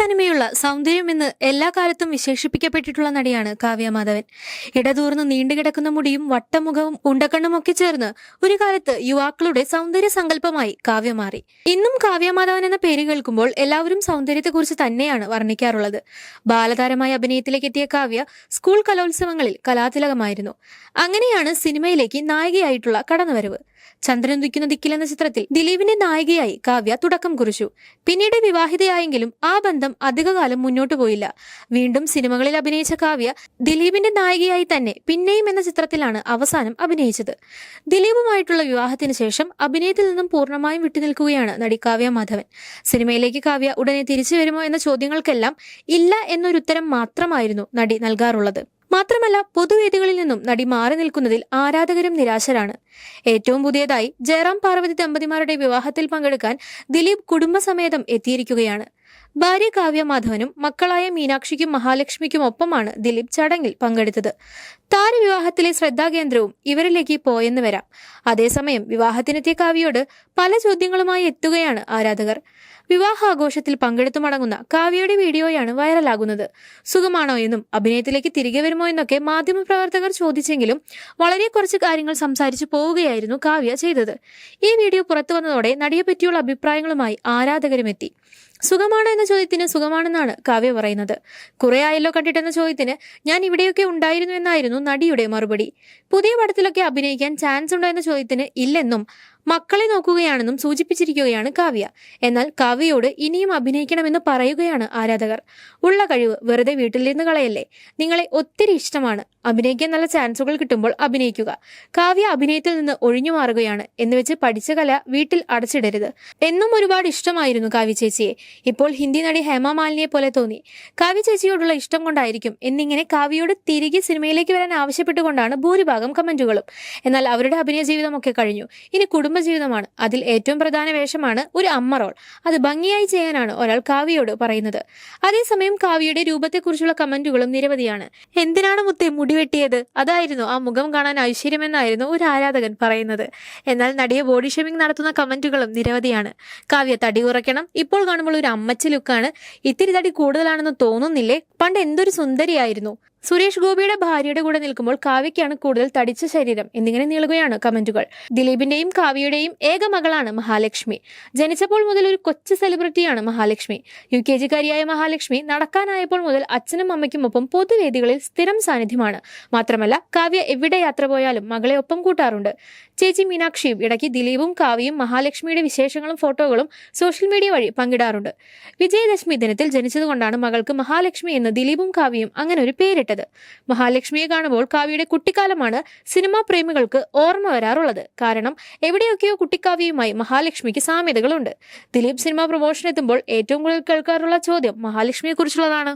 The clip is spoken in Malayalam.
തനിമയുള്ള സൗന്ദര്യമെന്ന് എല്ലാ കാലത്തും വിശേഷിപ്പിക്കപ്പെട്ടിട്ടുള്ള നടിയാണ് കാവ്യ മാധവൻ. ഇടതൂർന്ന് നീണ്ടുകിടക്കുന്ന മുടിയും വട്ടമുഖവും ഉണ്ടക്കണ്ണുമൊക്കെ ചേർന്ന് ഒരു കാലത്ത് യുവാക്കളുടെ സൗന്ദര്യ സങ്കല്പമായി കാവ്യ മാറി. ഇന്നും കാവ്യ മാധവൻ എന്ന പേര് കേൾക്കുമ്പോൾ എല്ലാവരും സൗന്ദര്യത്തെക്കുറിച്ച് തന്നെയാണ് വർണ്ണിക്കാറുള്ളത്. ബാലതാരമായ അഭിനയത്തിലേക്ക് എത്തിയ കാവ്യ സ്കൂൾ കലോത്സവങ്ങളിൽ കലാതിലകമായിരുന്നു. അങ്ങനെയാണ് സിനിമയിലേക്ക് നായികയായിട്ടുള്ള കടന്നുവരവ്. ചന്ദ്രൻ ഉദിക്കുന്ന ദിക്കിൽ എന്ന ചിത്രത്തിൽ ദിലീപിന്റെ നായികയായി കാവ്യ തുടക്കം കുറിച്ചു. പിന്നീട് വിവാഹിതയായെങ്കിലും ആ ബന്ധം അധികകാലം മുന്നോട്ടു പോയില്ല. വീണ്ടും സിനിമകളിൽ അഭിനയിച്ച കാവ്യ ദിലീപിന്റെ നായികയായി തന്നെ പിന്നെയും എന്ന ചിത്രത്തിലാണ് അവസാനം അഭിനയിച്ചത്. ദിലീപുമായിട്ടുള്ള വിവാഹത്തിന് ശേഷം അഭിനയത്തിൽ നിന്നും പൂർണ്ണമായും വിട്ടുനിൽക്കുകയാണ് നടി കാവ്യ മാധവൻ. സിനിമയിലേക്ക് കാവ്യ ഉടനെ തിരിച്ചു വരുമോ എന്ന ചോദ്യങ്ങൾക്കെല്ലാം ഇല്ല എന്നൊരുത്തരം മാത്രമായിരുന്നു നടി നൽകാറുള്ളത്. മാത്രമല്ല, പൊതുവേദികളിൽ നിന്നും നടി മാറി നിൽക്കുന്നതിൽ ആരാധകരും നിരാശരാണ്. ഏറ്റവും പുതിയതായി ജയറാം പാർവതി ദമ്പതിമാരുടെ വിവാഹത്തിൽ പങ്കെടുക്കാൻ ദിലീപ് കുടുംബസമേതം എത്തിയിരിക്കുകയാണ്. ഭാര്യ കാവ്യ മാധവനും മക്കളായ മീനാക്ഷിക്കും മഹാലക്ഷ്മിക്കും ഒപ്പമാണ് ദിലീപ് ചടങ്ങിൽ പങ്കെടുത്തത്. താരവിവാഹത്തിലെ ശ്രദ്ധാകേന്ദ്രവും ഇവരിലേക്ക് പോയെന്ന് വരാം. അതേസമയം വിവാഹത്തിനെത്തിയ കാവ്യയോട് പല ചോദ്യങ്ങളുമായി എത്തുകയാണ് ആരാധകർ. വിവാഹാഘോഷത്തിൽ പങ്കെടുത്തു മടങ്ങുന്ന കാവ്യയുടെ വീഡിയോയാണ് വൈറലാകുന്നത്. സുഖമാണോ എന്നും അഭിനയത്തിലേക്ക് തിരികെ വരുമോ എന്നൊക്കെ മാധ്യമപ്രവർത്തകർ ചോദിച്ചെങ്കിലും വളരെ കുറച്ച് കാര്യങ്ങൾ സംസാരിച്ചു പോവുകയായിരുന്നു കാവ്യ ചെയ്തത്. ഈ വീഡിയോ പുറത്തു വന്നതോടെ നടിയെപ്പറ്റിയുള്ള അഭിപ്രായങ്ങളുമായി ആരാധകരും എത്തി. സുഖമാണോ എന്ന ചോദ്യത്തിന് സുഖമാണെന്നാണ് കാവ്യ പറയുന്നത്. കുറെ ആയല്ലോ കണ്ടിട്ടെന്ന ചോദ്യത്തിന് ഞാൻ ഇവിടെയൊക്കെ ഉണ്ടായിരുന്നു എന്നായിരുന്നു നടിയുടെ മറുപടി. പുതിയ പടത്തിലൊക്കെ അഭിനയിക്കാൻ ചാൻസ് ഉണ്ടോ എന്ന ചോദ്യത്തിന് ഇല്ലെന്നും മക്കളെ നോക്കുകയാണെന്നും സൂചിപ്പിച്ചിരിക്കുകയാണ് കാവ്യ. എന്നാൽ കാവ്യയോട് ഇനിയും അഭിനയിക്കണമെന്ന് പറയുകയാണ് ആരാധകർ. ഉള്ള കഴിവ് വെറുതെ വീട്ടിലിരുന്ന് കളയല്ലേ, നിങ്ങളെ ഒത്തിരി ഇഷ്ടമാണ്, അഭിനയിക്കാൻ നല്ല ചാൻസുകൾ കിട്ടുമ്പോൾ അഭിനയിക്കുക. കാവ്യ അഭിനയത്തിൽ നിന്ന് ഒഴിഞ്ഞു മാറുകയാണ് എന്ന് വെച്ച് പഠിച്ച കല വീട്ടിൽ അടച്ചിടരുത്. എന്നും ഒരുപാട് ഇഷ്ടമായിരുന്നു കാവ്യ ചേച്ചിയെ. ഇപ്പോൾ ഹിന്ദി നടി ഹേമ മാലിനിയെ പോലെ തോന്നി. കാവ്യ ചേച്ചിയോടുള്ള ഇഷ്ടം കൊണ്ടായിരിക്കും എന്നിങ്ങനെ കാവ്യയോട് തിരികെ സിനിമയിലേക്ക് വരാൻ ആവശ്യപ്പെട്ടുകൊണ്ടാണ് ഭൂരിഭാഗം കമന്റുകളും. എന്നാൽ അവരുടെ അഭിനയ ജീവിതമൊക്കെ കഴിഞ്ഞു. ഇനി കുടുംബജീവിതമാണ്. അതിൽ ഏറ്റവും പ്രധാന വേഷമാണ് ഒരു അമ്മ റോൾ. അത് ഭംഗിയായി ചെയ്യാനാണ് ഒരാൾ കാവ്യയോട് പറയുന്നത്. അതേസമയം കാവ്യയുടെ രൂപത്തെക്കുറിച്ചുള്ള കമന്റുകളും നിരവധിയാണ്. എന്തിനാണ് മുത്തേ മുടി വെട്ടിയത്, അതായിരുന്നു ആ മുഖം കാണാൻ ഐശ്വര്യമെന്നായിരുന്നു ഒരു ആരാധകൻ പറയുന്നത്. എന്നാൽ നടിയെ ബോഡി ഷേമിംഗ് നടത്തുന്ന കമന്റുകളും നിരവധിയാണ്. കാവ്യ തടി കുറയ്ക്കണം, ഇപ്പോൾ കാണുമ്പോൾ ഒരു അമ്മച്ചി ലുക്കാണ്, ഇത്തിരി തടി കൂടുതലാണെന്ന് തോന്നുന്നില്ലേ, പണ്ട് എന്തൊരു സുന്ദരിയായിരുന്നു, സുരേഷ് ഗോപിയുടെ ഭാര്യയുടെ കൂടെ നിൽക്കുമ്പോൾ കാവ്യയ്ക്കാണ് കൂടുതൽ തടിച്ച ശരീരം എന്നിങ്ങനെ നീളുകയാണ് കമന്റുകൾ. ദിലീപിന്റെയും കാവ്യയുടെയും ഏക മകളാണ് മഹാലക്ഷ്മി. ജനിച്ചപ്പോൾ മുതൽ ഒരു കൊച്ചു സെലിബ്രിറ്റിയാണ് മഹാലക്ഷ്മി. UKG-കാരിയായ മഹാലക്ഷ്മി നടക്കാനായപ്പോൾ മുതൽ അച്ഛനും അമ്മയ്ക്കും ഒപ്പം പൊതുവേദികളിൽ സ്ഥിരം സാന്നിധ്യമാണ്. മാത്രമല്ല, കാവ്യ എവിടെ യാത്ര പോയാലും മകളെ ഒപ്പം കൂട്ടാറുണ്ട്. ചേച്ചി മീനാക്ഷിയും ഇടയ്ക്ക് ദിലീപും കാവ്യയും മഹാലക്ഷ്മിയുടെ വിശേഷങ്ങളും ഫോട്ടോകളും സോഷ്യൽ മീഡിയ വഴി പങ്കിടാറുണ്ട്. വിജയദശമി ദിനത്തിൽ ജനിച്ചതുകൊണ്ടാണ് മകൾക്ക് മഹാലക്ഷ്മി എന്ന് ദിലീപും കാവ്യയും അങ്ങനെ ഒരു പേരിട്ടത്. മഹാലക്ഷ്മിയെ കാണുമ്പോൾ കാവ്യയുടെ കുട്ടിക്കാലമാണ് സിനിമാ പ്രേമികൾക്ക് ഓർമ്മ വരാറുള്ളത്. കാരണം എവിടെയൊക്കെയോ കുട്ടിക്കാവ്യയുമായി മഹാലക്ഷ്മിക്ക് സാമ്യതകളുണ്ട്. ദിലീപ് സിനിമാ പ്രൊമോഷൻ എത്തുമ്പോൾ ഏറ്റവും കൂടുതൽ കേൾക്കാറുള്ള ചോദ്യം മഹാലക്ഷ്മിയെ കുറിച്ചുള്ളതാണ്.